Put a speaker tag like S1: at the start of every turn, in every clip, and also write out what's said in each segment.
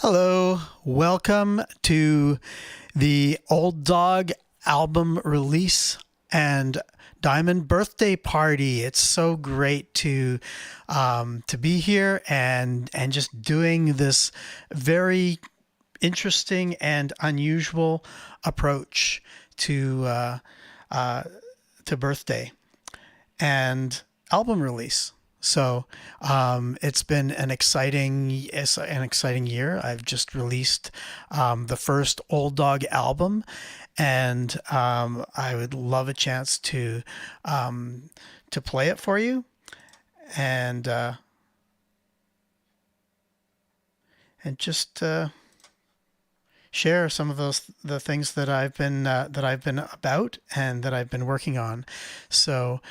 S1: Hello, welcome to the Oldog album release and Diamond birthday party. It's so great to be here and just doing this very interesting and unusual approach to to birthday and album release. So it's been an exciting year. I've just released the first Oldog album, and I would love a chance to play it for you and just share some of the things that I've been about and that I've been working on. So.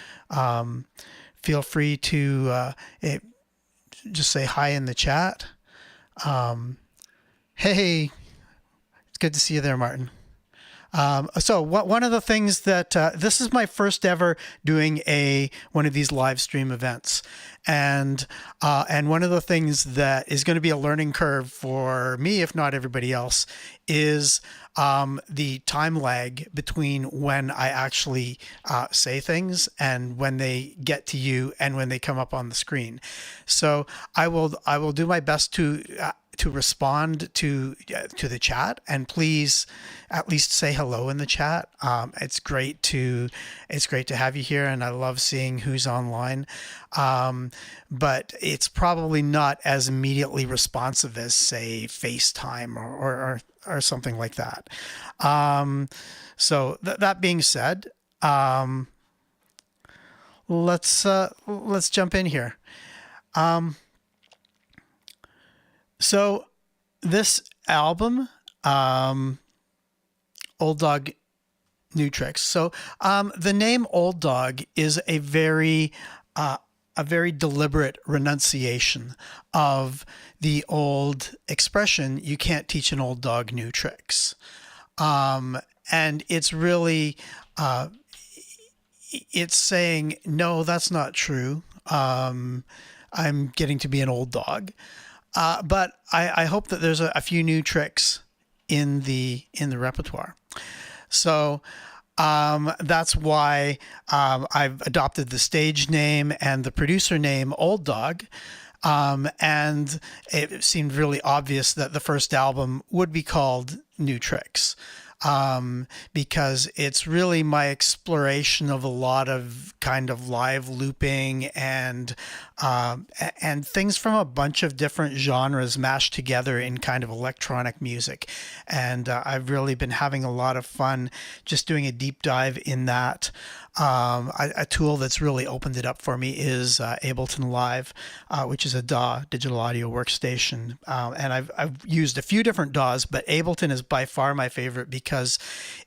S1: Feel free to just say hi in the chat. Hey, it's good to see you there, Martin. So one of the things that this is my first ever doing one of these live stream events, and one of the things that is going to be a learning curve for me, if not everybody else, is the time lag between when I actually say things and when they get to you and when they come up on the screen. So I will do my best to respond to the chat, and please at least say hello in the chat. It's great to have you here, and I love seeing who's online. But it's probably not as immediately responsive as, say, FaceTime or something like that. So that being said, let's jump in here. So this album, Oldog New Tricks. So the name Oldog is a very deliberate renunciation of the old expression, "You can't teach an old dog new tricks." And it's really, it's saying, no, that's not true. I'm getting to be an old dog. But I hope that there's a few new tricks in the repertoire. So that's why I've adopted the stage name and the producer name Oldog. And it seemed really obvious that the first album would be called New Tricks. Because it's really my exploration of a lot of kind of live looping and things from a bunch of different genres mashed together in kind of electronic music. And I've really been having a lot of fun just doing a deep dive in that. A tool that's really opened it up for me is Ableton Live, which is a DAW, digital audio workstation. And I've used a few different DAWs, but Ableton is by far my favorite because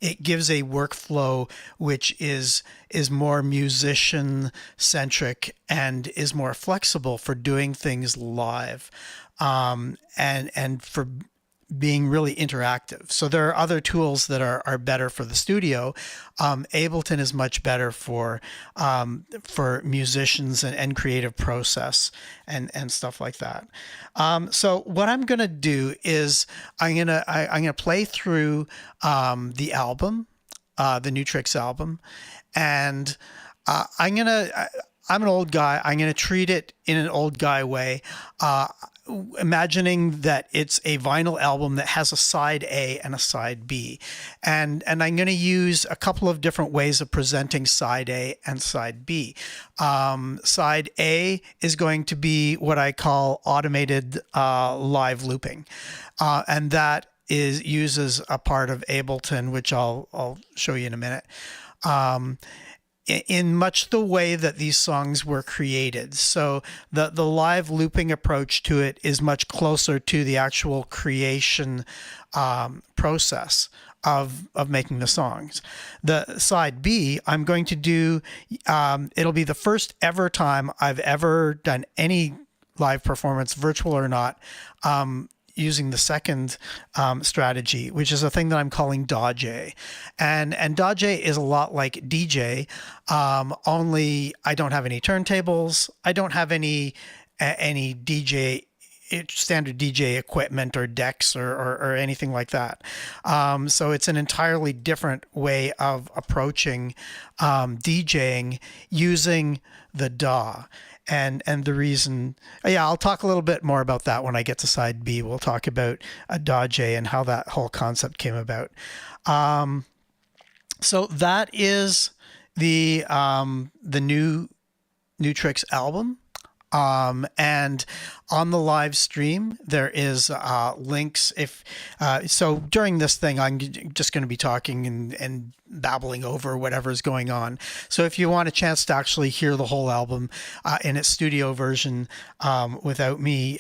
S1: it gives a workflow which is more musician centric and is more flexible for doing things live, and for being really interactive. So there are other tools that are better for the studio. Ableton is much better for musicians and creative process and stuff like that. So what I'm gonna do is I'm gonna play through the album, the New Tricks album, and I'm an old guy. I'm going to treat it in an old guy way, imagining that it's a vinyl album that has a side A and a side B. And I'm going to use a couple of different ways of presenting side A and side B. Side A is going to be what I call automated live looping. And that uses a part of Ableton, which I'll show you in a minute. In much the way that these songs were created. So the live looping approach to it is much closer to the actual creation process of making the songs. The side B, I'm going to do, it'll be the first ever time I've ever done any live performance, virtual or not, using the second strategy, which is a thing that I'm calling DAW-J. And DAW-J is a lot like DJ, only I don't have any turntables. I don't have any DJ standard DJ equipment or decks or anything like that. So it's an entirely different way of approaching DJing using the DAW. And the reason, I'll talk a little bit more about that when I get to side B. We'll talk about a DAW J and how that whole concept came about. So that is the new Tricks album. And on the live stream, there is links. So during this thing, I'm just going to be talking and babbling over whatever's going on. So if you want a chance to actually hear the whole album in its studio version without me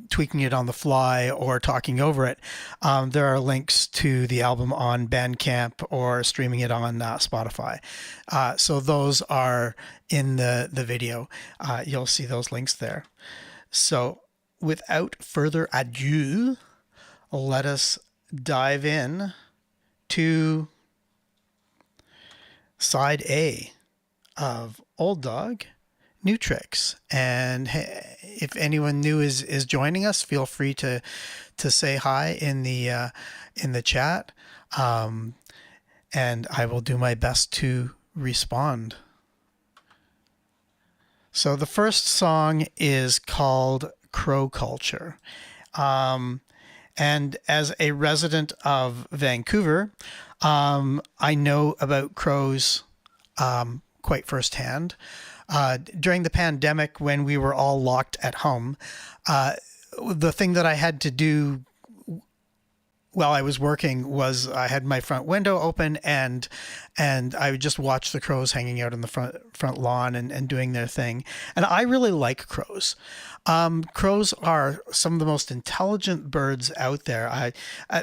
S1: tweaking it on the fly or talking over it, there are links to the album on Bandcamp or streaming it on Spotify. So those are in the video. You'll see those links there. So without further ado, let us dive in to side A of Oldog, New Tricks. And hey, if anyone new is joining us, feel free to say hi in the chat, and I will do my best to respond. So the first song is called Crow Culture. And as a resident of Vancouver, I know about crows quite firsthand. During the pandemic, when we were all locked at home, the thing that I had to do while I was working was I had my front window open and I would just watch the crows hanging out in the front lawn and doing their thing. And I really like crows. Crows are some of the most intelligent birds out there.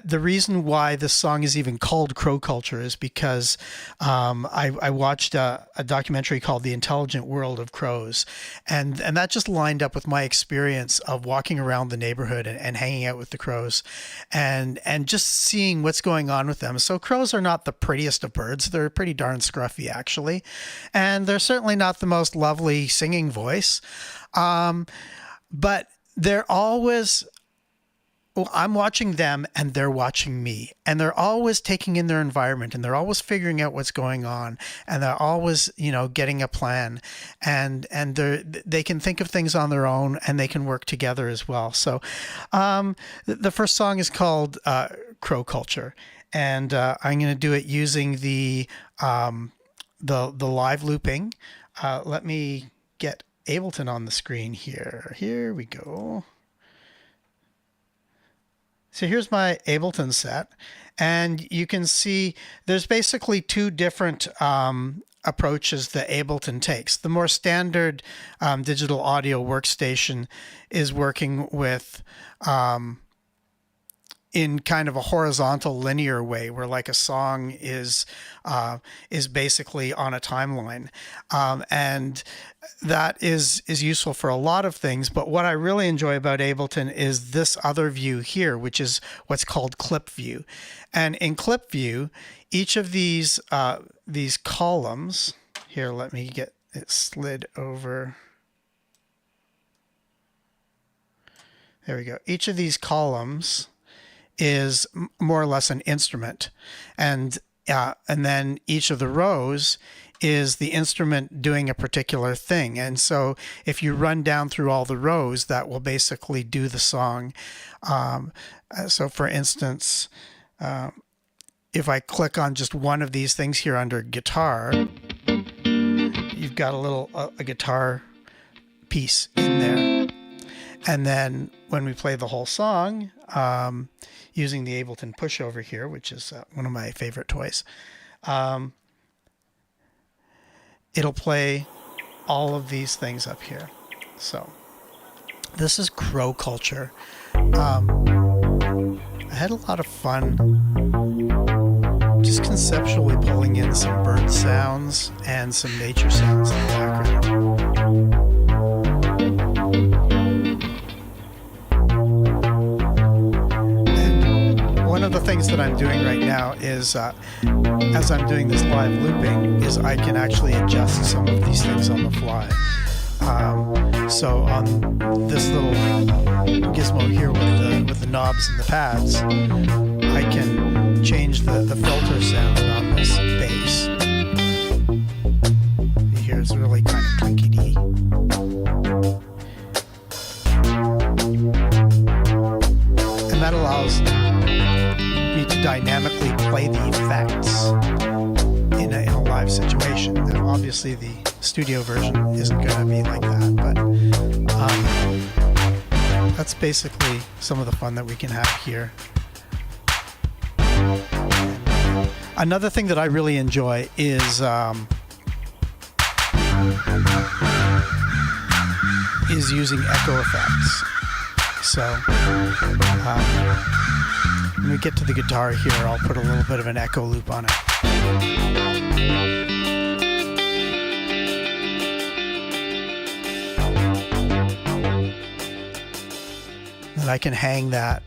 S1: The reason why this song is even called Crow Culture is because I watched a documentary called The Intelligent World of Crows, and that just lined up with my experience of walking around the neighborhood and hanging out with the crows and just seeing what's going on with them. So crows are not the prettiest of birds. They're pretty darn scruffy, actually, and they're certainly not the most lovely singing voice. But they're always, I'm watching them and they're watching me, and they're always taking in their environment, and they're always figuring out what's going on, and they're always, getting a plan, and they can think of things on their own, and they can work together as well. So the first song is called Crow Culture, and I'm going to do it using the live looping. Let me get Ableton on the screen here. Here we go. So here's my Ableton set, and you can see there's basically two different approaches that Ableton takes. The more standard digital audio workstation is working with in kind of a horizontal linear way, where like a song is basically on a timeline, and that is useful for a lot of things. But what I really enjoy about Ableton is this other view here, which is what's called clip view. And in clip view, each of these columns here, let me get it slid over. There we go. Each of these columns is more or less an instrument, and then each of the rows is the instrument doing a particular thing. And so if you run down through all the rows, that will basically do the song. So for instance, if I click on just one of these things here under guitar, you've got a guitar piece in there. And then when we play the whole song, using the Ableton pushover here, which is one of my favorite toys, it'll play all of these things up here. So this is Crow Culture. I had a lot of fun just conceptually pulling in some bird sounds and some nature sounds in the background. One of the things that I'm doing right now is, as I'm doing this live looping, is I can actually adjust some of these things on the fly. So on this little gizmo here with the knobs and the pads, I can change the filter sound on this bass. You hear it's really kind of clinkety. And that allows me to dynamically play the effects in a live situation. Now, obviously, the studio version isn't going to be like that, but that's basically some of the fun that we can have here. Another thing that I really enjoy is using echo effects. So when we get to the guitar here, I'll put a little bit of an echo loop on it. And I can hang that.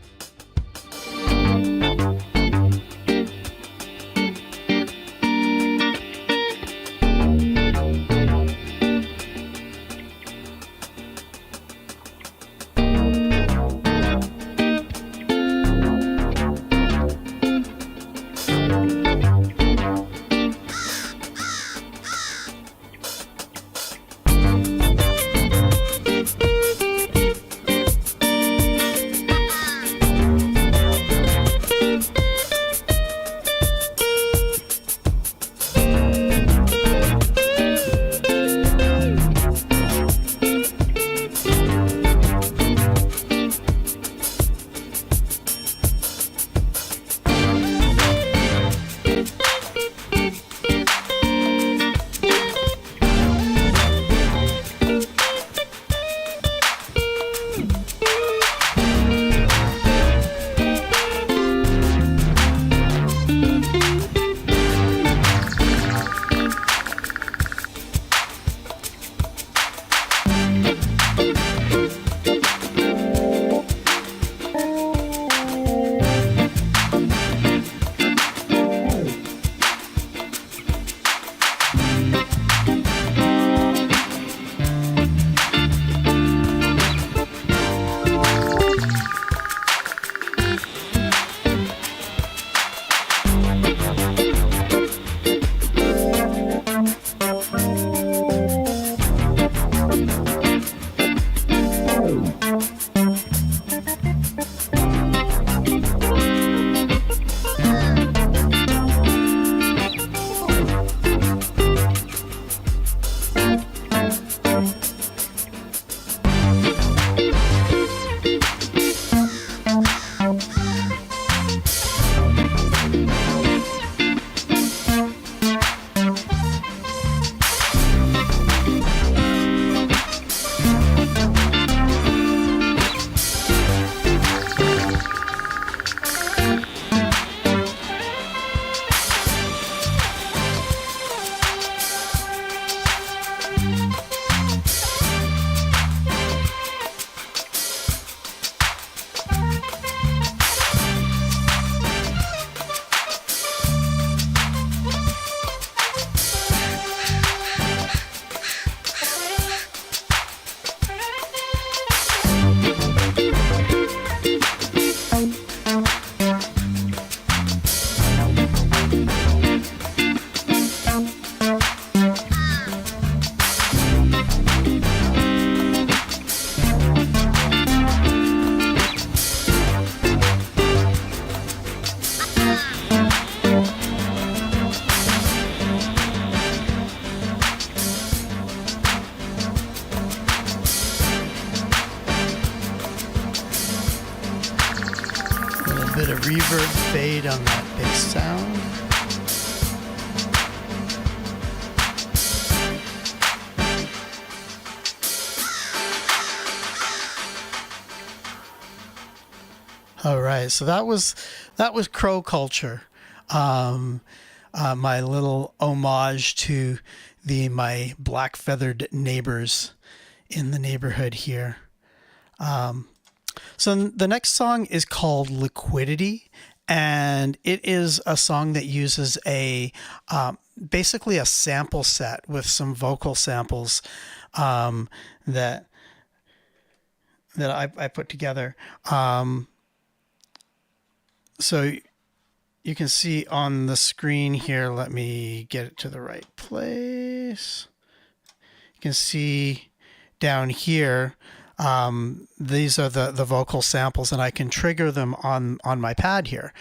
S1: Bit of reverb fade on that bass sound. All right, so that was Crow Culture, my little homage to my black feathered neighbors in the neighborhood here. So the next song is called Liquidity, and it is a song that uses basically a sample set with some vocal samples that that I put together. So you can see on the screen here, let me get it to the right place. You can see down here, these are the vocal samples, and I can trigger them on my pad here.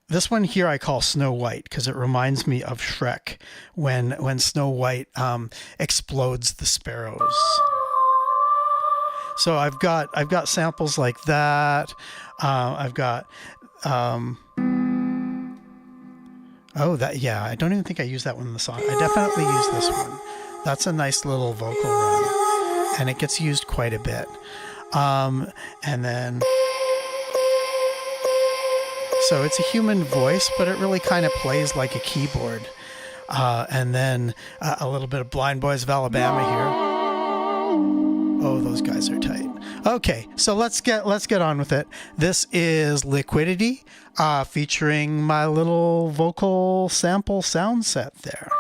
S1: This one here I call Snow White because it reminds me of Shrek when Snow White explodes the sparrows. So I've got samples like that. I've got yeah, I don't even think I used that one in the song. I definitely use this one. That's a nice little vocal run, and it gets used quite a bit. And then, so it's a human voice, but it really kind of plays like a keyboard. And then a little bit of Blind Boys of Alabama here. Oh, those guys are tight. Okay, so let's get on with it. This is Liquidity, featuring my little vocal sample sound set there.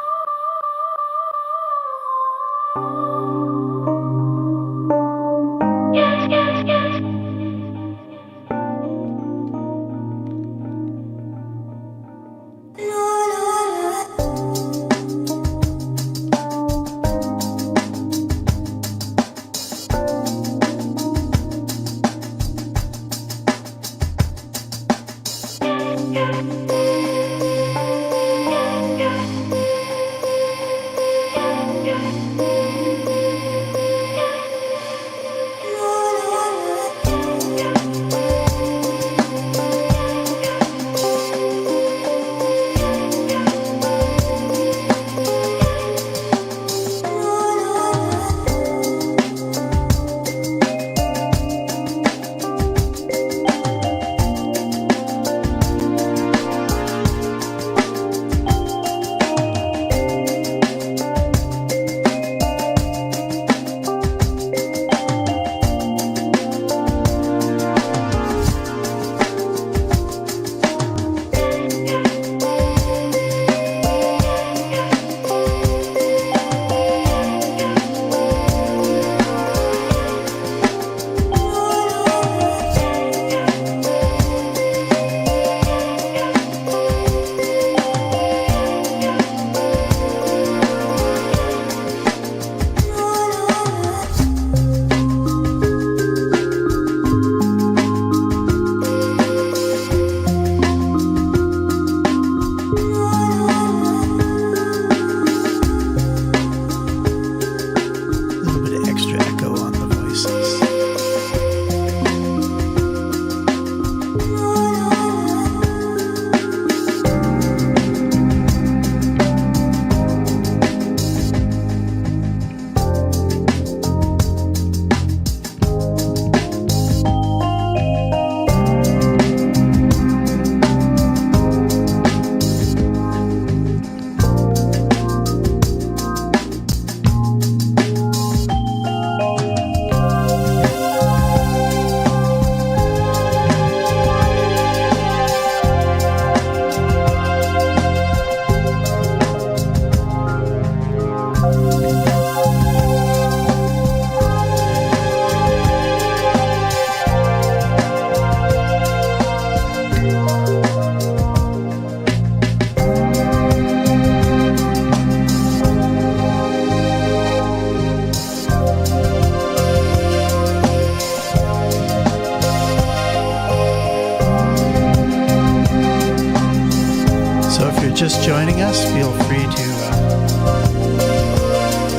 S1: Just joining us, feel free to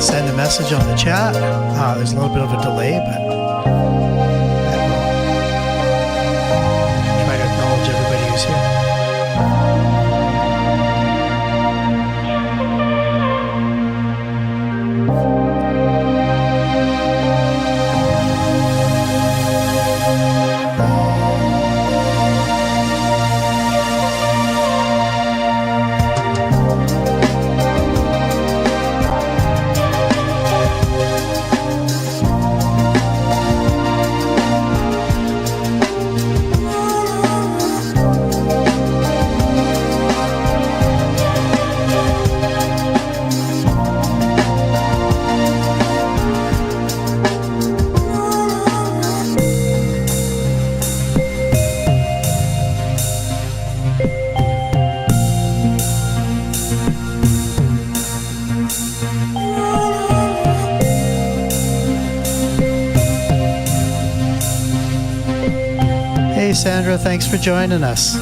S1: send a message on the chat. There's a little bit of a delay, but I will try to acknowledge everybody who's here. Sandra. Thanks for joining us.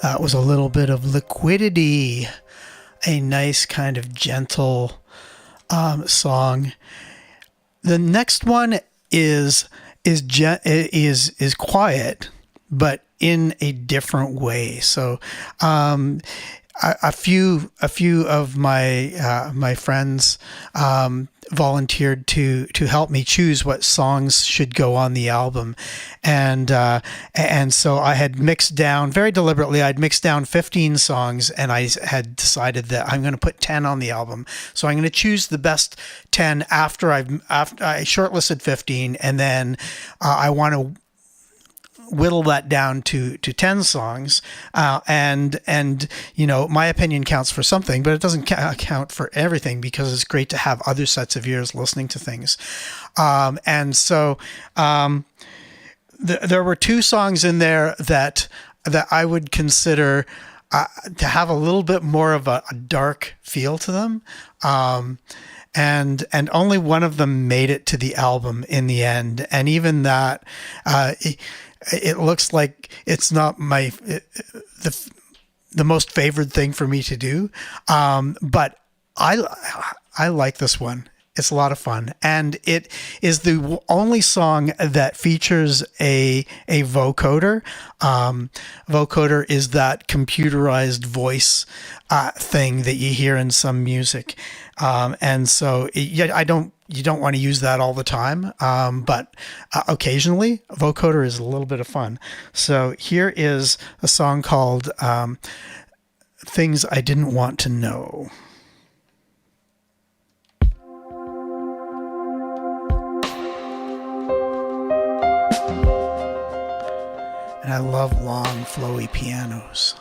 S1: That was a little bit of Liquidity, a nice kind of gentle song. The next one is quiet, but in a different way. So a few of my friends volunteered to help me choose what songs should go on the album, and so I had mixed down very deliberately. I'd mixed down 15 songs, and I had decided that I'm going to put 10 on the album. So I'm going to choose the best 10 after I shortlisted 15, and then I want to whittle that down to 10 songs, and you know, my opinion counts for something, but it doesn't count for everything, because it's great to have other sets of ears listening to things. And so there were 2 songs in there that I would consider to have a little bit more of a dark feel to them. And only one of them made it to the album in the end, and even that, it looks like it's not the most favored thing for me to do, but I like this one. It's a lot of fun, and it is the only song that features a vocoder. Vocoder is that computerized voice thing that you hear in some music, and so you don't want to use that all the time, but occasionally vocoder is a little bit of fun. So here is a song called Things I Didn't Want to Know. And I love long, flowy pianos.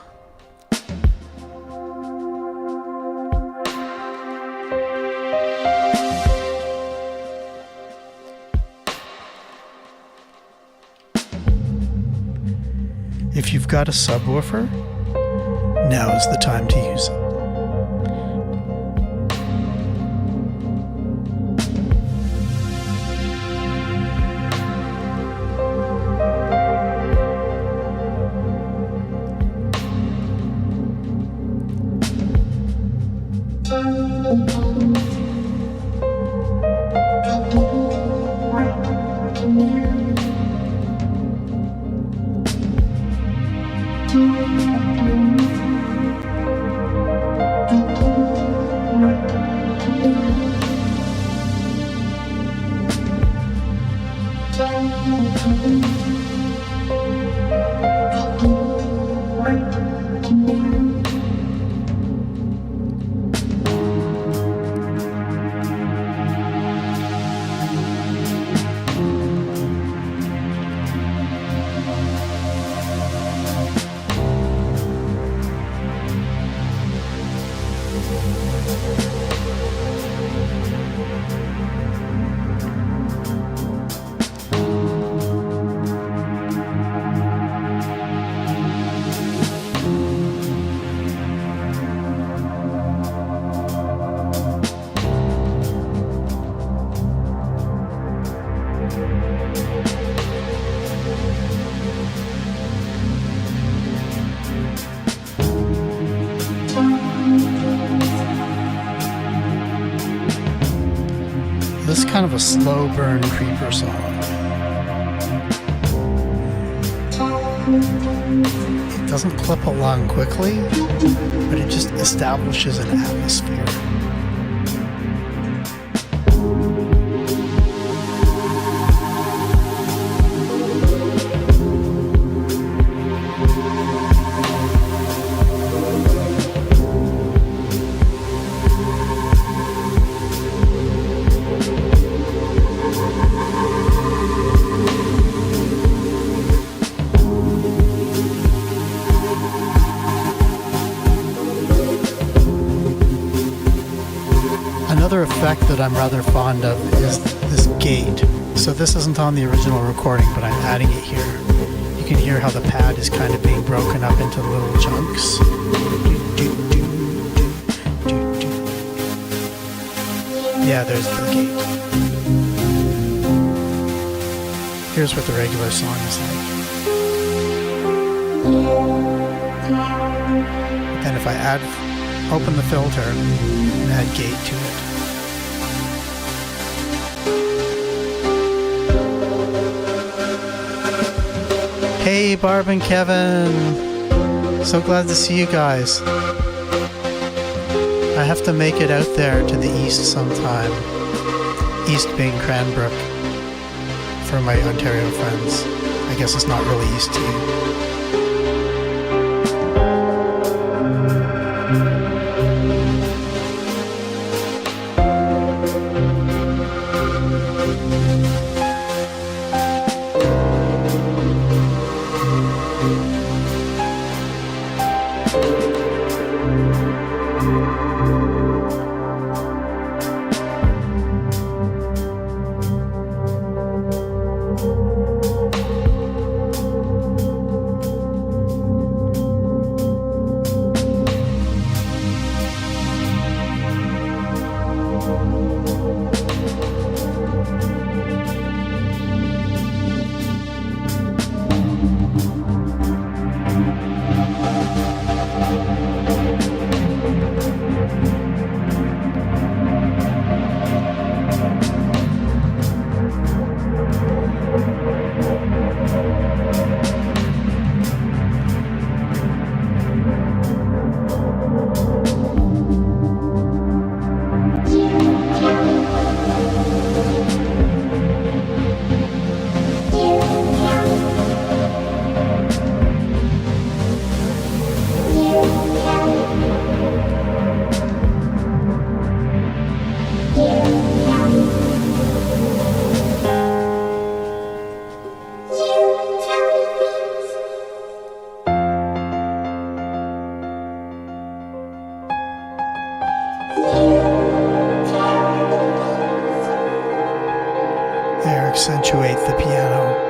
S1: If you've got a subwoofer, now is the time to use it. This is kind of a slow burn creeper song. It doesn't clip along quickly, but it just establishes an atmosphere. Another effect that I'm rather fond of is this gate. So this isn't on the original recording, but I'm adding it here. You can hear how the pad is kind of being broken up into little chunks. Yeah, there's the gate. Here's what the regular song is like. Then if I open the filter and add gate to it. Hey Barb and Kevin, so glad to see you guys. I have to make it out there to the east sometime. East being Cranbrook for my Ontario friends. I guess it's not really east to you. Accentuate the piano.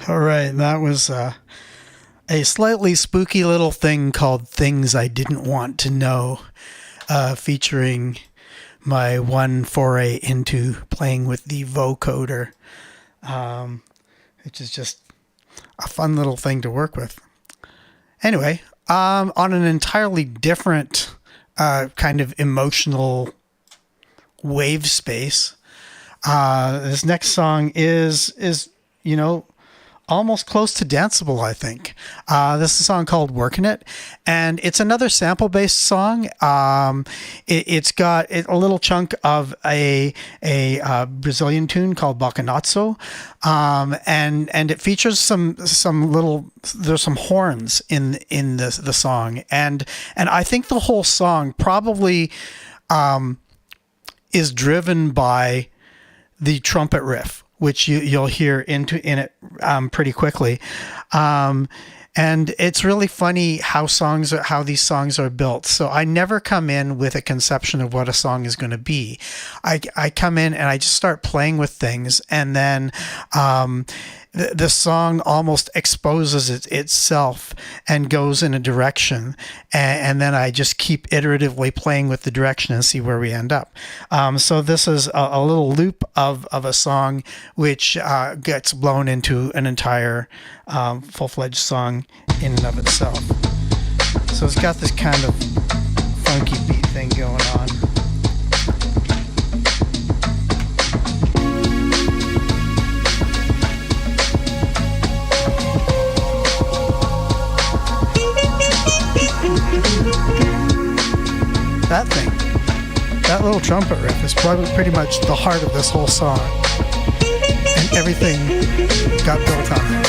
S1: All right, that was a slightly spooky little thing called Things I Didn't Want to Know, featuring my one foray into playing with the vocoder, which is just a fun little thing to work with. Anyway, on an entirely different kind of emotional wave space, this next song is almost close to danceable, I think. This is a song called Workin' It, and it's another sample-based song. It's got a little chunk of a Brazilian tune called Bacanazzo, and it features some little, there's some horns in the song, and I think the whole song probably is driven by the trumpet riff, which you'll hear in it pretty quickly, and it's really funny how these songs are built. So I never come in with a conception of what a song is going to be. I come in and I just start playing with things, and then the song almost exposes itself and goes in a direction, and then I just keep iteratively playing with the direction and see where we end up. So this is a little loop of a song which gets blown into an entire full-fledged song in and of itself. So it's got this kind of funky beat thing going on. That thing, that little trumpet riff is probably pretty much the heart of this whole song, and everything got built on it.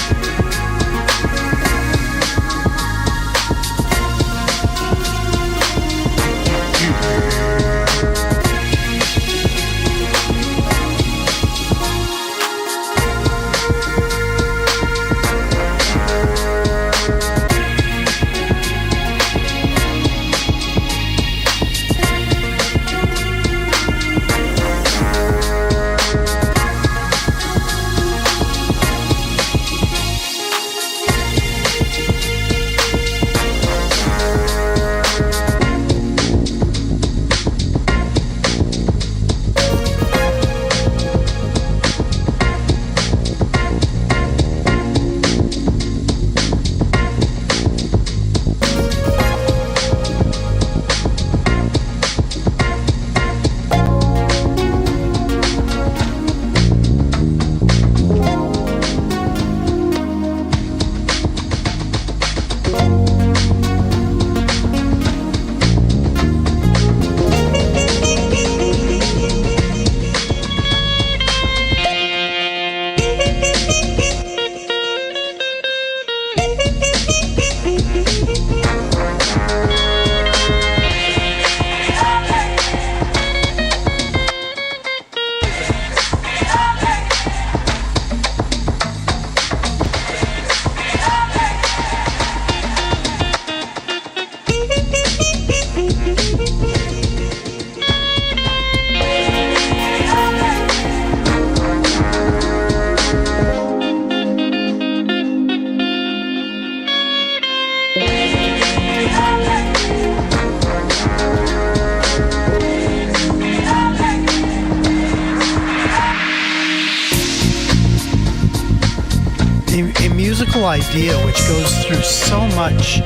S1: A musical idea which goes through so much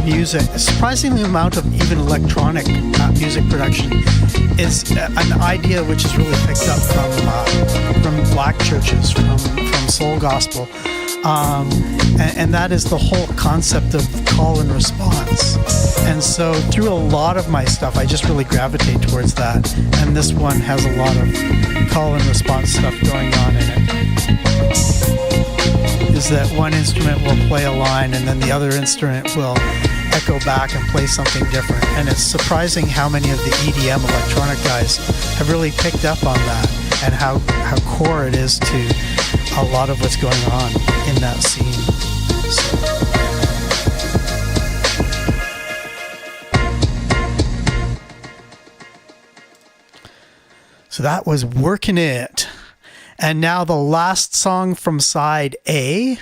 S1: music, a surprising amount of even electronic music production, is an idea which is really picked up from black churches, from soul gospel, and that is the whole concept of call and response. And so through a lot of my stuff, I just really gravitate towards that, and this one has a lot of call and response stuff going on in it. Is that one instrument will play a line and then the other instrument will echo back and play something different. And it's surprising how many of the EDM electronic guys have really picked up on that, and how core it is to a lot of what's going on in that scene. So that was Workin' It. And now the last song from side A.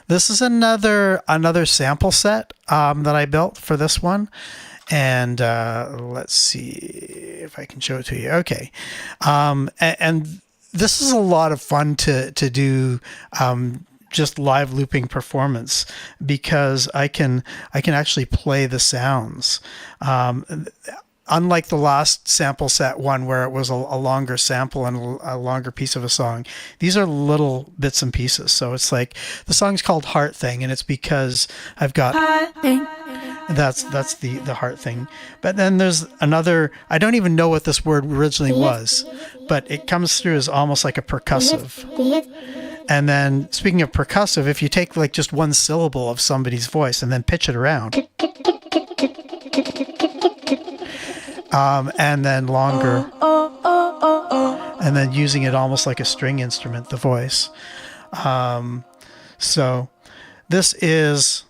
S1: This is another sample set that I built for this one. And let's see if I can show it to you. Okay. And this is a lot of fun to do, just live looping performance, because I can actually play the sounds. unlike the last sample set one where it was a longer sample and a longer piece of a song, these are little bits and pieces. So it's like the song's called Heart Thing, and it's because I've got that's the heart thing. But then there's another, I don't even know what this word originally was, but it comes through as almost like a percussive. And then speaking of percussive, if you take like just one syllable of somebody's voice and then pitch it around, and then longer, and then using it almost like a string instrument, the voice. So this is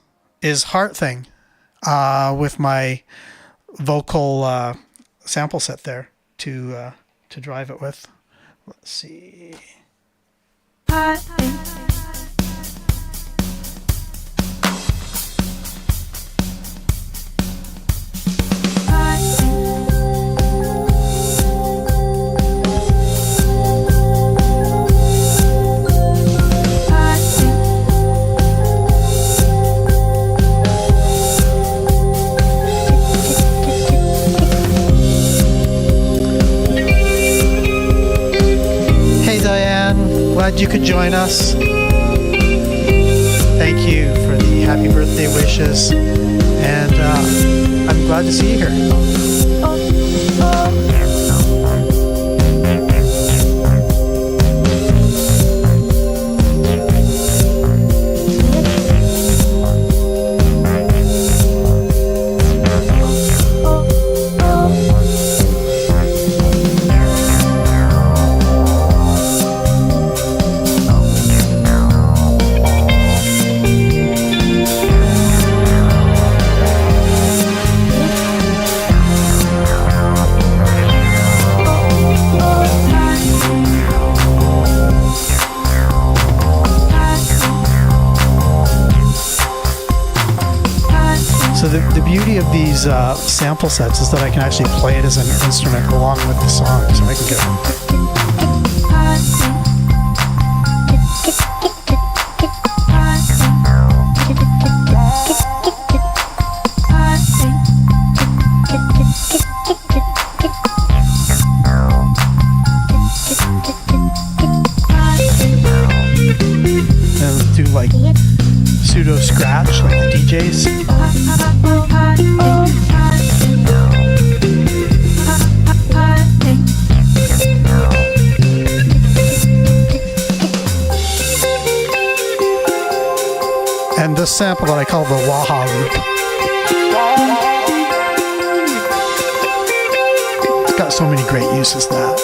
S1: Heart Thing with my vocal sample set there to drive it with. Let's see. Glad you could join us. Thank you for the happy birthday wishes, and I'm glad to see you here. The beauty of these sample sets is that I can actually play it as an instrument along with the song, so I can go. And do like pseudo scratch like the DJs. And this sample that I call the Waha loop, it's got so many great uses, that.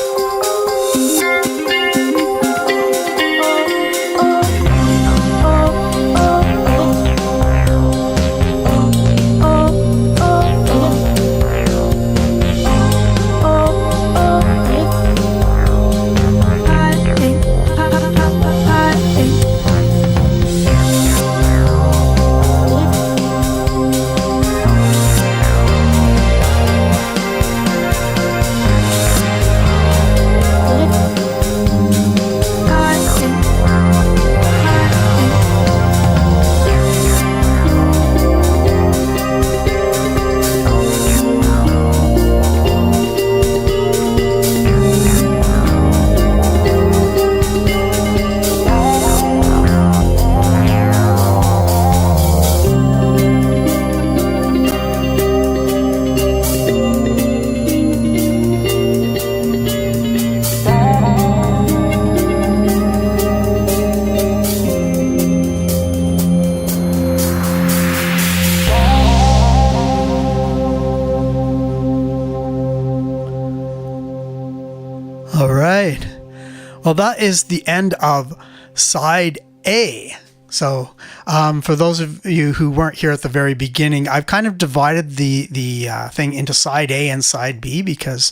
S1: All right. Well, that is the end of side A. So for those of you who weren't here at the very beginning, I've kind of divided the thing into side A and side B because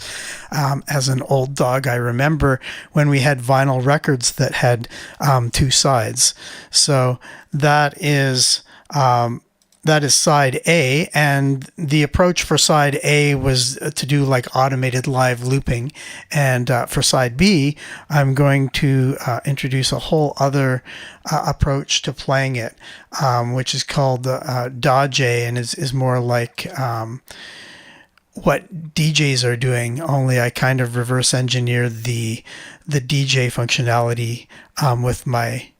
S1: as an old dog, I remember when we had vinyl records that had two sides. So that is side A, and the approach for side A was to do like automated live looping, and for side B, I'm going to introduce a whole other approach to playing it, which is called Dodge, and is more like what DJs are doing, only I kind of reverse engineered the DJ functionality with my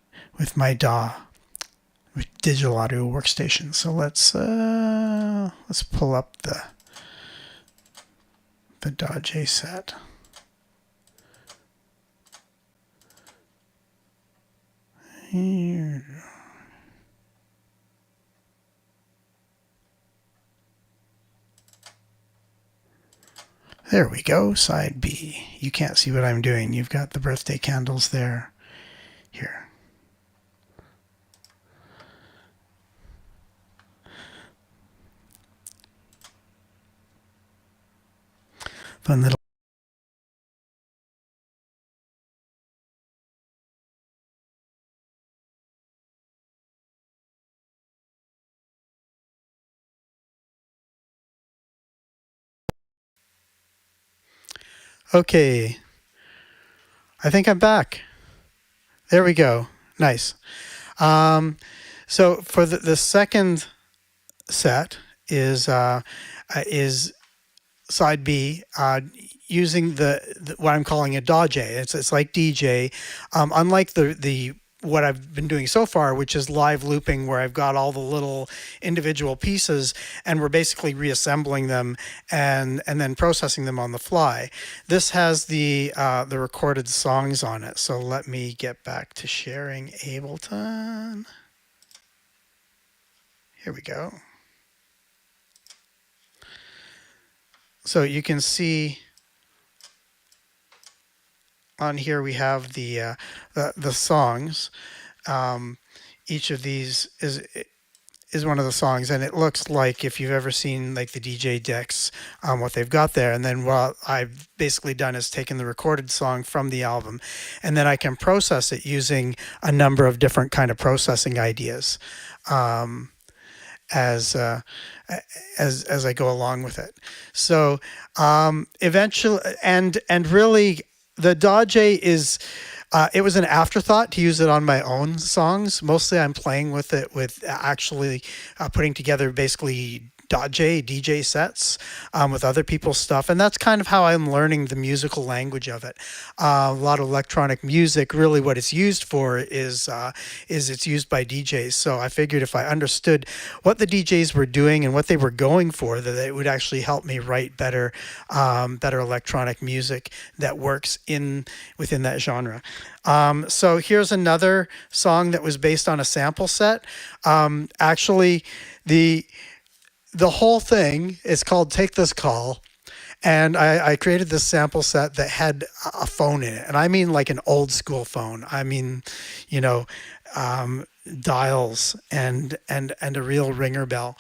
S1: DAW, with digital audio workstation. So let's pull up the DAW set. Here. There we go, side B. You can't see what I'm doing. You've got the birthday candles there. Here. Fun little. Okay. I think I'm back. There we go. Nice. So for the second set is side B, using the what I'm calling a DAW J. It's like DJ. Unlike the what I've been doing so far, which is live looping, where I've got all the little individual pieces and we're basically reassembling them and then processing them on the fly. This has the recorded songs on it. So let me get back to sharing Ableton. Here we go. So you can see on here we have the songs. Each of these is one of the songs, and it looks like, if you've ever seen like the DJ decks, what they've got there. And then what I've basically done is taken the recorded song from the album, and then I can process it using a number of different kind of processing ideas. As I go along with it. So eventually, and really, the DAW J is, it was an afterthought to use it on my own songs. Mostly I'm playing with it with actually putting together basically DAW J DJ sets with other people's stuff, and that's kind of how I'm learning the musical language of it. A lot of electronic music, really what it's used for is it's used by DJs. So I figured if I understood what the DJs were doing and what they were going for, that it would actually help me write better electronic music that works within that genre. So here's another song that was based on a sample set. Actually, the whole thing is called Take This Call. And I created this sample set that had a phone in it. And I mean like an old school phone. I mean, dials and a real ringer bell.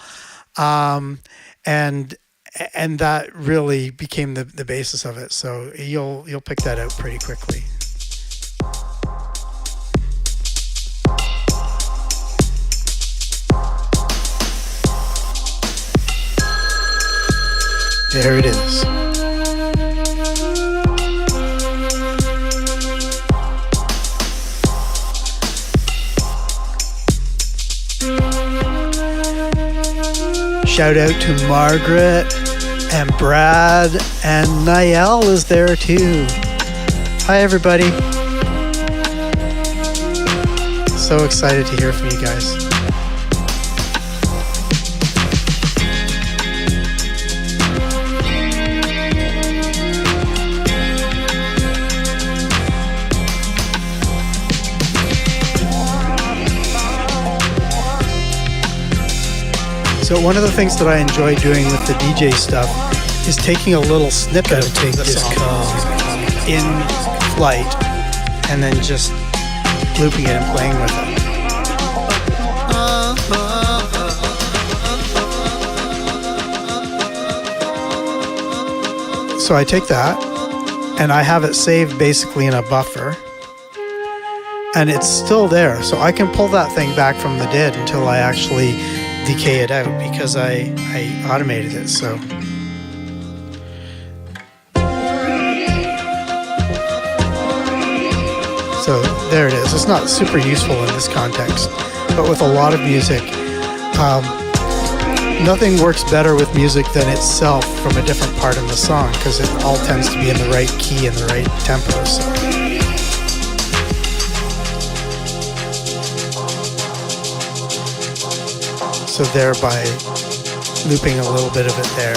S1: And that really became the basis of it. So you'll pick that out pretty quickly. There it is. Shout out to Margaret and Brad, and Niall is there too. Hi everybody. So excited to hear from you guys. So one of the things that I enjoy doing with the DJ stuff is taking a little snippet of the song in flight and then just looping it and playing with it. So I take that and I have it saved basically in a buffer, and it's still there. So I can pull that thing back from the DID until I actually decay it out, because I automated it. So there it is. It's not super useful in this context, but with a lot of music, Nothing works better with music than itself from a different part in the song, because it all tends to be in the right key and the right tempo. So thereby looping a little bit of it there,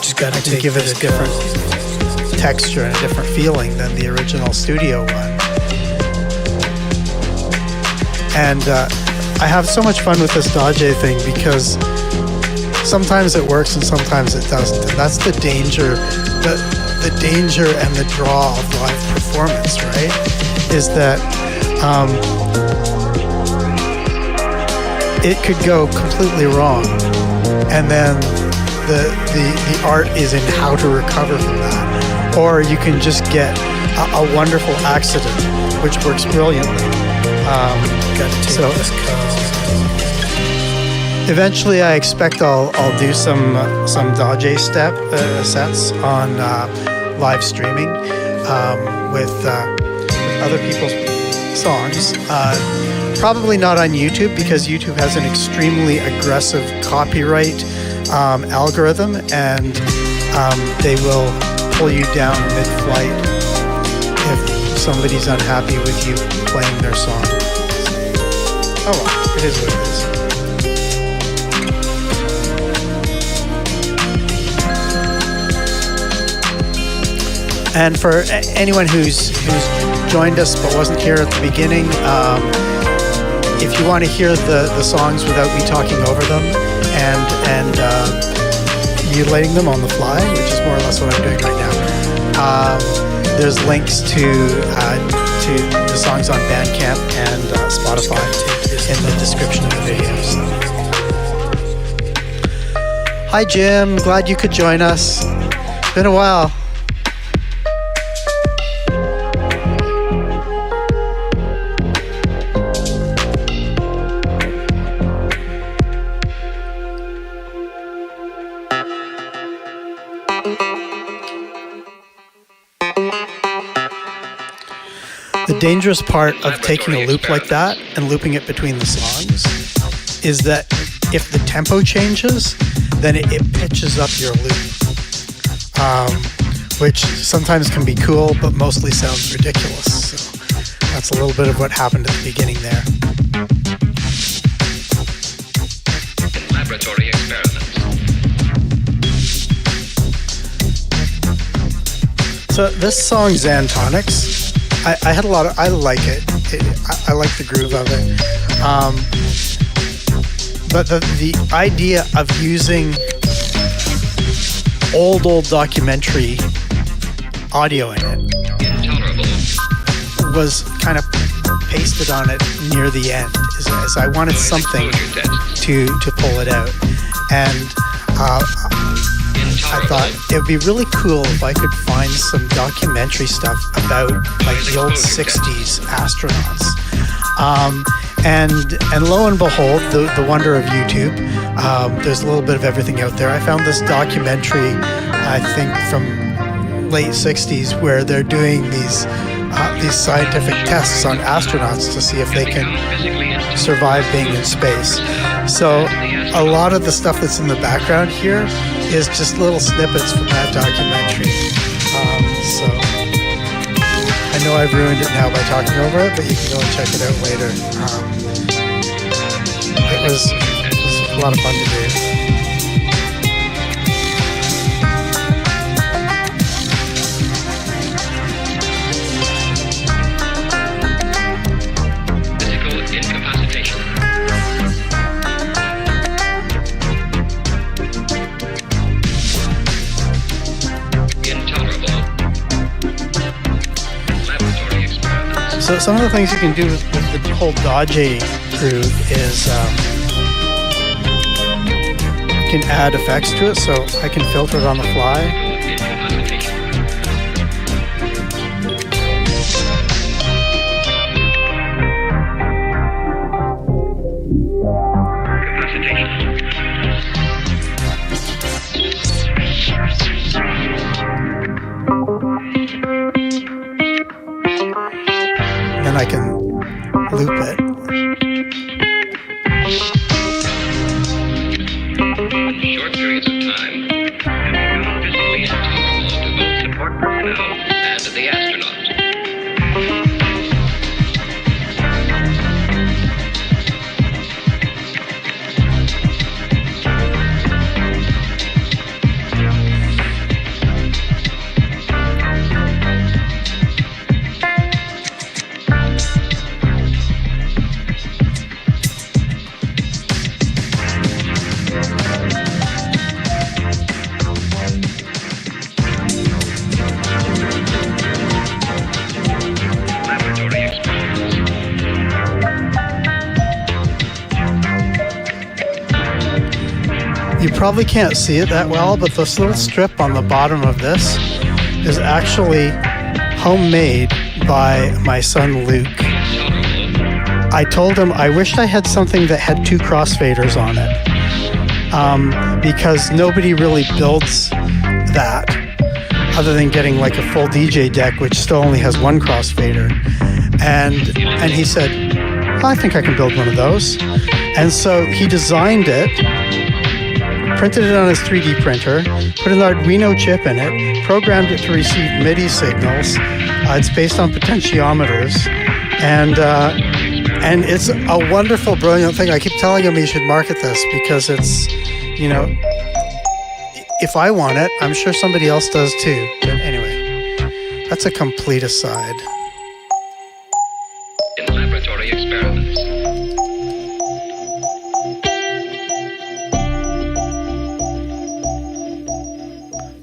S2: just got to
S1: give it a different texture and a different feeling than the original studio one. And I have so much fun with this Dodge thing because sometimes it works and sometimes it doesn't, and that's the danger, the danger and the draw of live performance, right? Is that it could go completely wrong, and then the art is in how to recover from that, or you can just get a wonderful accident which works brilliantly. So eventually, I expect I'll do some Dodge sets on live streaming with other people's songs. Probably not on YouTube, because YouTube has an extremely aggressive copyright algorithm, and they will pull you down mid-flight if somebody's unhappy with you playing their song. Oh well, it is what it is. And for anyone who's joined us but wasn't here at the beginning, if you want to hear the songs without me talking over them and mutilating them on the fly, which is more or less what I'm doing right now, there's links to the songs on Bandcamp and Spotify in the description of the video. So. Hi Jim, glad you could join us. Been a while. The dangerous part of taking a loop like that and looping it between the songs is that if the tempo changes, then it pitches up your loop, which sometimes can be cool, but mostly sounds ridiculous. So that's a little bit of what happened at the beginning there.
S3: Laboratory experiments.
S1: So this song, Xantonics, I had a lot of, I like it. I like the groove of it. But the idea of using old documentary audio in it was kind of pasted on it near the end. As I wanted something to pull it out. And I thought it would be really cool if I could find some documentary stuff about like the old 60s astronauts. And lo and behold, the wonder of YouTube, there's a little bit of everything out there. I found this documentary, I think from late 60s, where they're doing these scientific tests on astronauts to see if they can survive being in space. So a lot of the stuff that's in the background here is just little snippets from that documentary. So I know I've ruined it now by talking over it, but you can go and check it out later. It was a lot of fun to do. So some of the things you can do with the whole Dodge groove is you can add effects to it, so I can filter it on the fly. Then I can loop it.
S2: And the astronaut.
S1: You probably can't see it that well, but this little strip on the bottom of this is actually homemade by my son Luke. I told him I wished I had something that had 2 crossfaders on it, because nobody really builds that other than getting like a full DJ deck, which still only has 1 crossfader. And he said, I think I can build one of those. And so he designed it, printed it on his 3D printer, put an Arduino chip in it, programmed it to receive MIDI signals. It's based on potentiometers, and it's a wonderful, brilliant thing. I keep telling him he should market this because it's, you know, if I want it, I'm sure somebody else does too. But anyway, that's a complete aside.
S2: In laboratory experiments.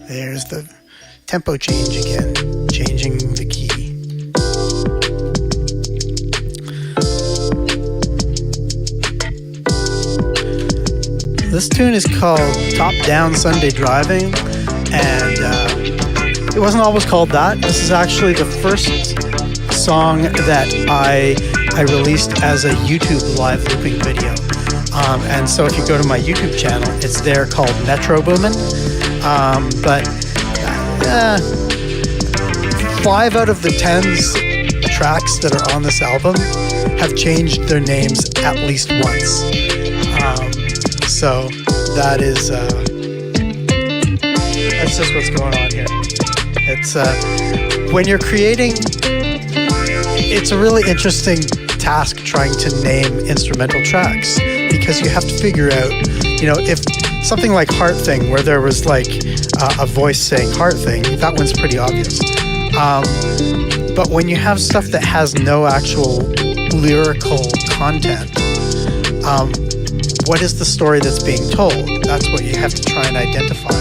S1: There's the tempo change again, changing the key. This tune is called Top Down Sunday Driving, and it wasn't always called that. This is actually the first song that I released as a YouTube live looping video. And so if you go to my YouTube channel, it's there called Metro Boomin'. But 5 out of the 10 tracks that are on this album have changed their names at least once. So that is that's just what's going on here. It's when you're creating, it's a really interesting task trying to name instrumental tracks, because you have to figure out, you know, if something like Heart Thing, where there was like a voice saying Heart Thing, that one's pretty obvious. But when you have stuff that has no actual lyrical content, what is the story that's being told? That's what you have to try and identify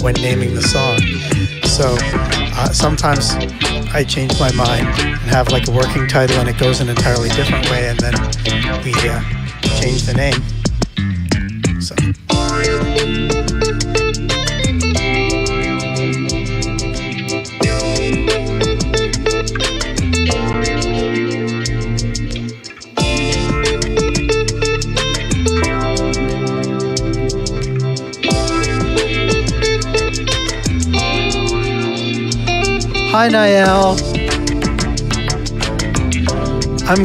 S1: when naming the song. So sometimes I change my mind and have like a working title and it goes an entirely different way, and then we change the name. So. Hi, Niall. I'm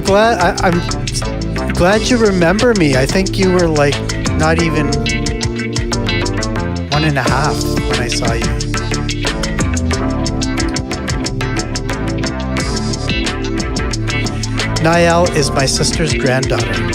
S1: glad you remember me. I think you were like not even 1.5 when I saw you. Niall is my sister's granddaughter.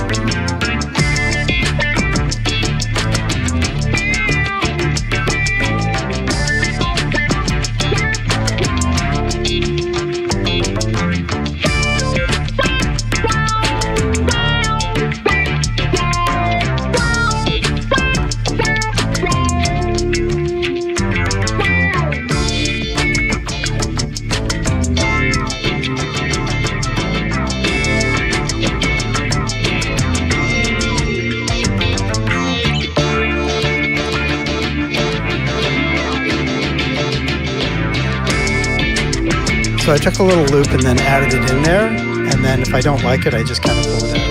S1: So I took a little loop and then added it in there, and then if I don't like it, I just kind of pull it out.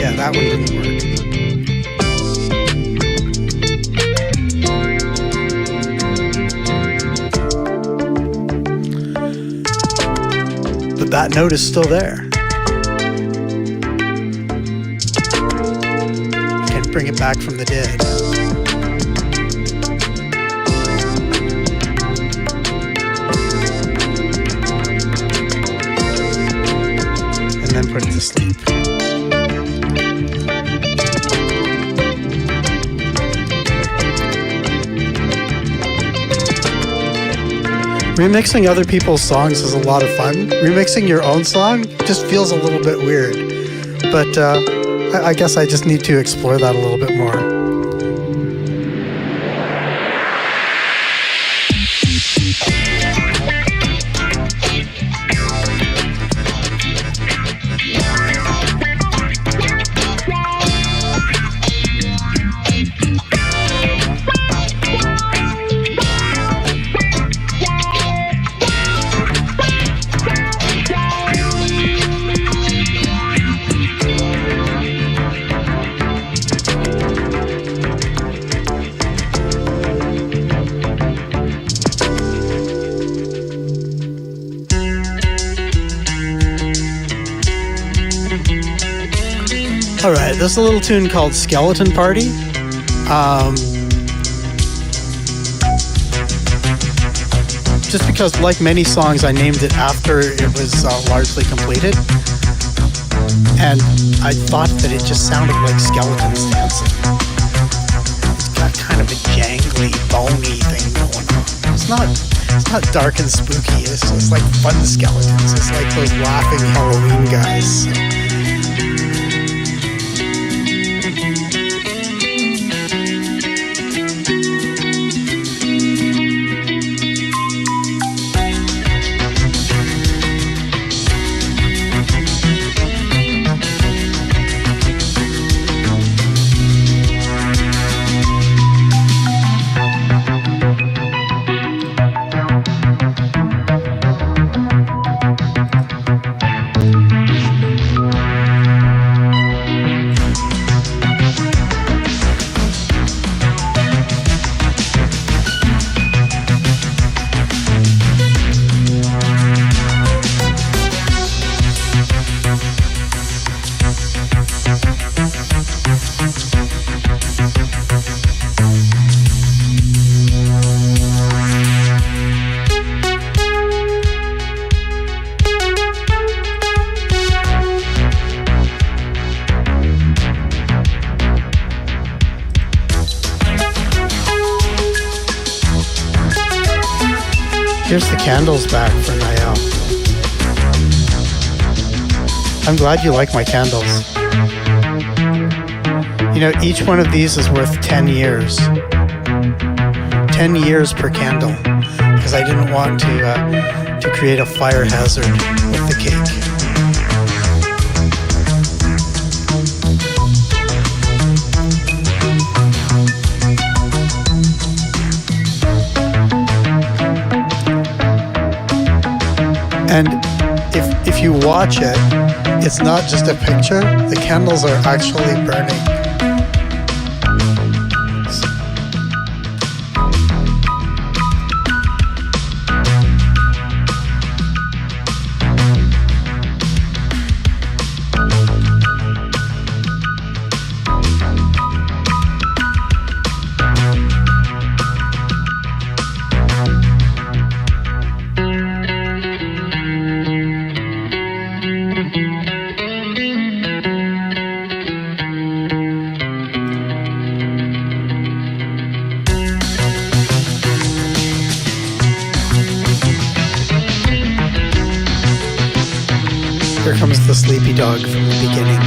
S1: Yeah, that one didn't work. that note is still there. Can bring it back from the dead. And then put it to sleep. Remixing other people's songs is a lot of fun. Remixing your own song just feels a little bit weird. But I guess I just need to explore that a little bit more. All right, this is a little tune called Skeleton Party. Just because, like many songs, I named it after it was largely completed. And I thought that it just sounded like skeletons dancing. It's got kind of a jangly, bony thing going on. It's not dark and spooky. It's just like fun skeletons. It's like those laughing Halloween guys. Here's the candles back for Niall. I'm glad you like my candles. You know, each one of these is worth 10 years. 10 years per candle, because I didn't want to create a fire hazard with the cake. And if you watch it, it's not just a picture. The candles are actually burning. Here comes the sleepy dog from the beginning.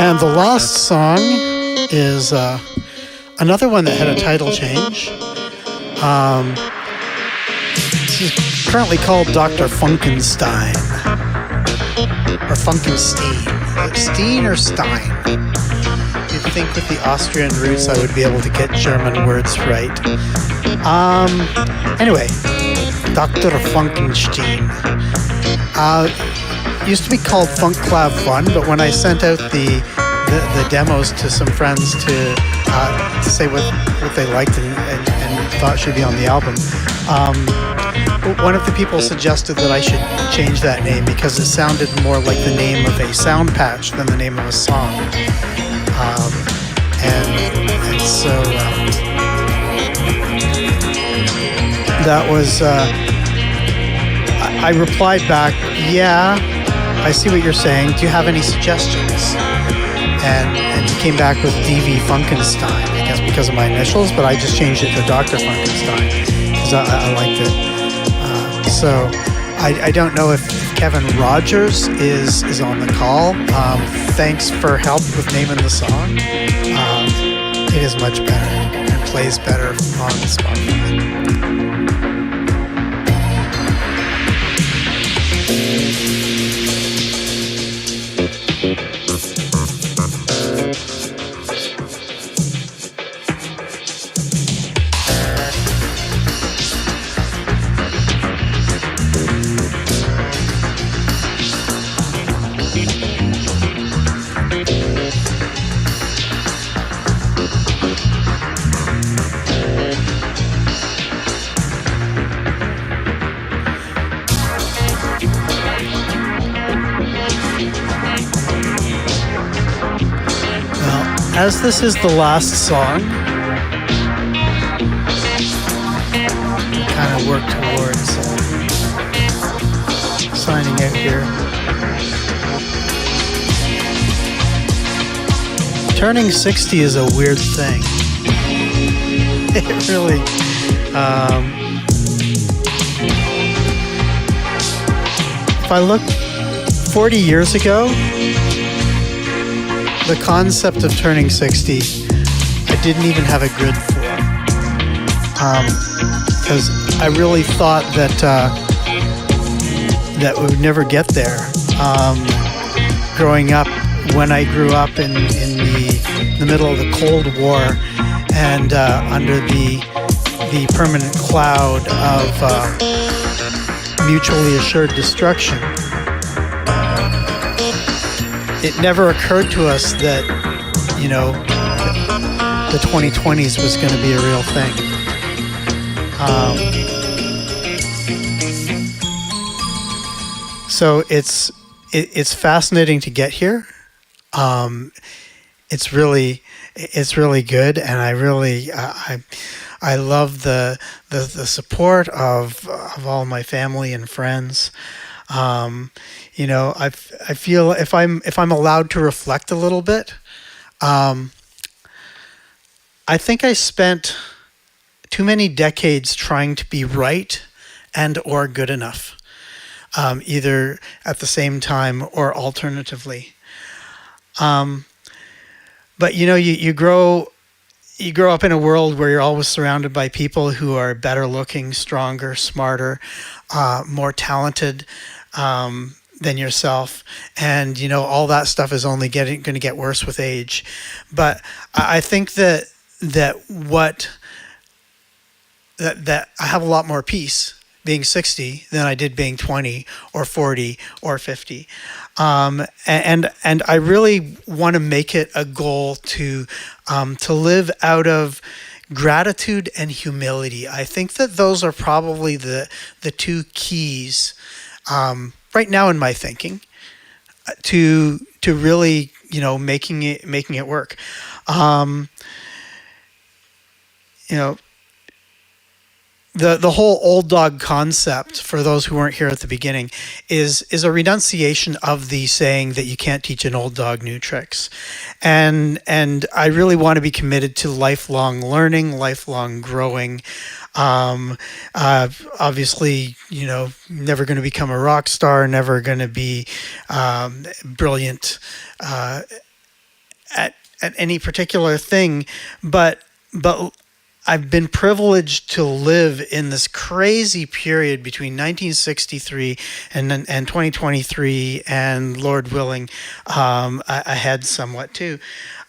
S1: And the last song is another one that had a title change. This is currently called Dr. Funkenstein. Or Funkenstein. Steen or Stein? You'd think with the Austrian roots I would be able to get German words right. Anyway, Dr. Funkenstein. Used to be called Funk Club Fun, but when I sent out the demos to some friends to say what they liked and thought should be on the album, one of the people suggested that I should change that name because it sounded more like the name of a sound patch than the name of a song. And so that was, I replied back, yeah, I see what you're saying. Do you have any suggestions? And he came back with DV Funkenstein, I guess because of my initials, but I just changed it to Dr. Funkenstein because I liked it. So I don't know if Kevin Rogers is on the call. Thanks for help with naming the song. It is much better and plays better on Spotify. As this is the last song, we kind of work towards signing out here. Turning 60 is a weird thing. It really, if I look 40 years ago, the concept of turning 60, I didn't even have a grid for, because I really thought that that we would never get there. Growing up, when I grew up in the middle of the Cold War and under the permanent cloud of mutually assured destruction, it never occurred to us that, you know, the 2020s was going to be a real thing. So it's fascinating to get here. It's really good, and I really I love the support of all my family and friends. You know, I feel if I'm allowed to reflect a little bit, I think I spent too many decades trying to be right and or good enough, either at the same time or alternatively. But you know, you grow up in a world where you're always surrounded by people who are better looking, stronger, smarter, more talented than yourself, and you know all that stuff is only going to get worse with age. But I think that I have a lot more peace being 60 than I did being 20 or 40 or 50. And I really want to make it a goal to live out of gratitude and humility. I think that those are probably the two keys right now in my thinking to really, you know, making it work. You know, the whole Oldog concept, for those who weren't here at the beginning, is a renunciation of the saying that you can't teach an old dog new tricks. And I really want to be committed to lifelong learning, lifelong growing. Obviously, you know, never going to become a rock star, never going to be brilliant at any particular thing, but I've been privileged to live in this crazy period between 1963 and 2023, and Lord willing, ahead somewhat too.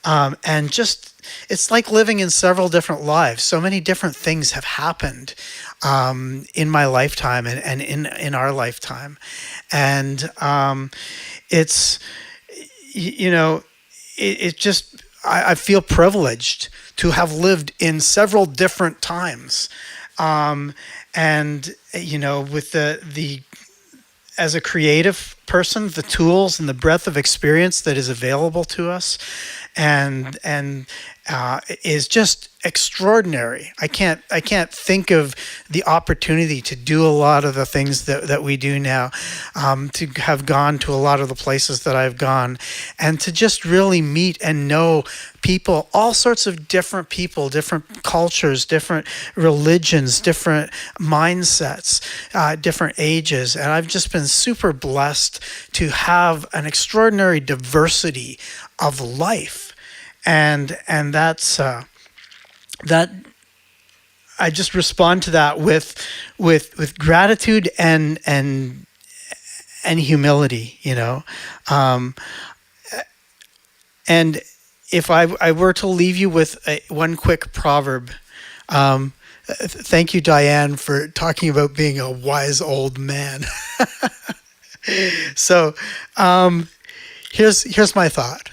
S1: And just, it's like living in several different lives. So many different things have happened in my lifetime and in our lifetime. And it's, you know, it just, I feel privileged to have lived in several different times. And, you know, with the as a creative person, the tools and the breadth of experience that is available to us and is just extraordinary. I can't think of the opportunity to do a lot of the things that we do now, to have gone to a lot of the places that I've gone, and to just really meet and know people, all sorts of different people, different cultures, different religions, different mindsets, different ages. And I've just been super blessed to have an extraordinary diversity of life. And that's that. I just respond to that with gratitude and humility, you know. And if I were to leave you with one quick proverb, thank you, Diane, for talking about being a wise old man. So here's my thought.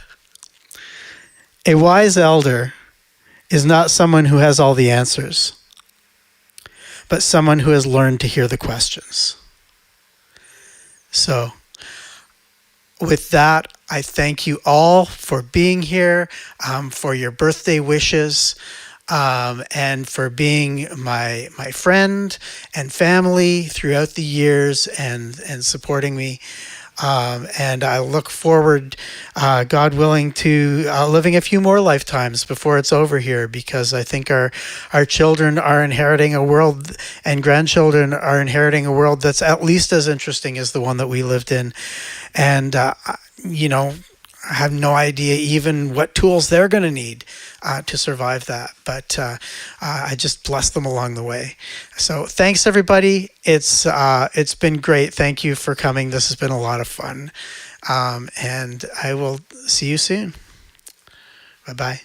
S1: A wise elder is not someone who has all the answers, but someone who has learned to hear the questions. So with that, I thank you all for being here, for your birthday wishes, and for being my friend and family throughout the years and supporting me. And I look forward, God willing, to living a few more lifetimes before it's over here, because I think our children are inheriting a world, and grandchildren are inheriting a world that's at least as interesting as the one that we lived in. And, you know, I have no idea even what tools they're going to need to survive that. But I just bless them along the way. So thanks, everybody. It's been great. Thank you for coming. This has been a lot of fun. And I will see you soon. Bye-bye.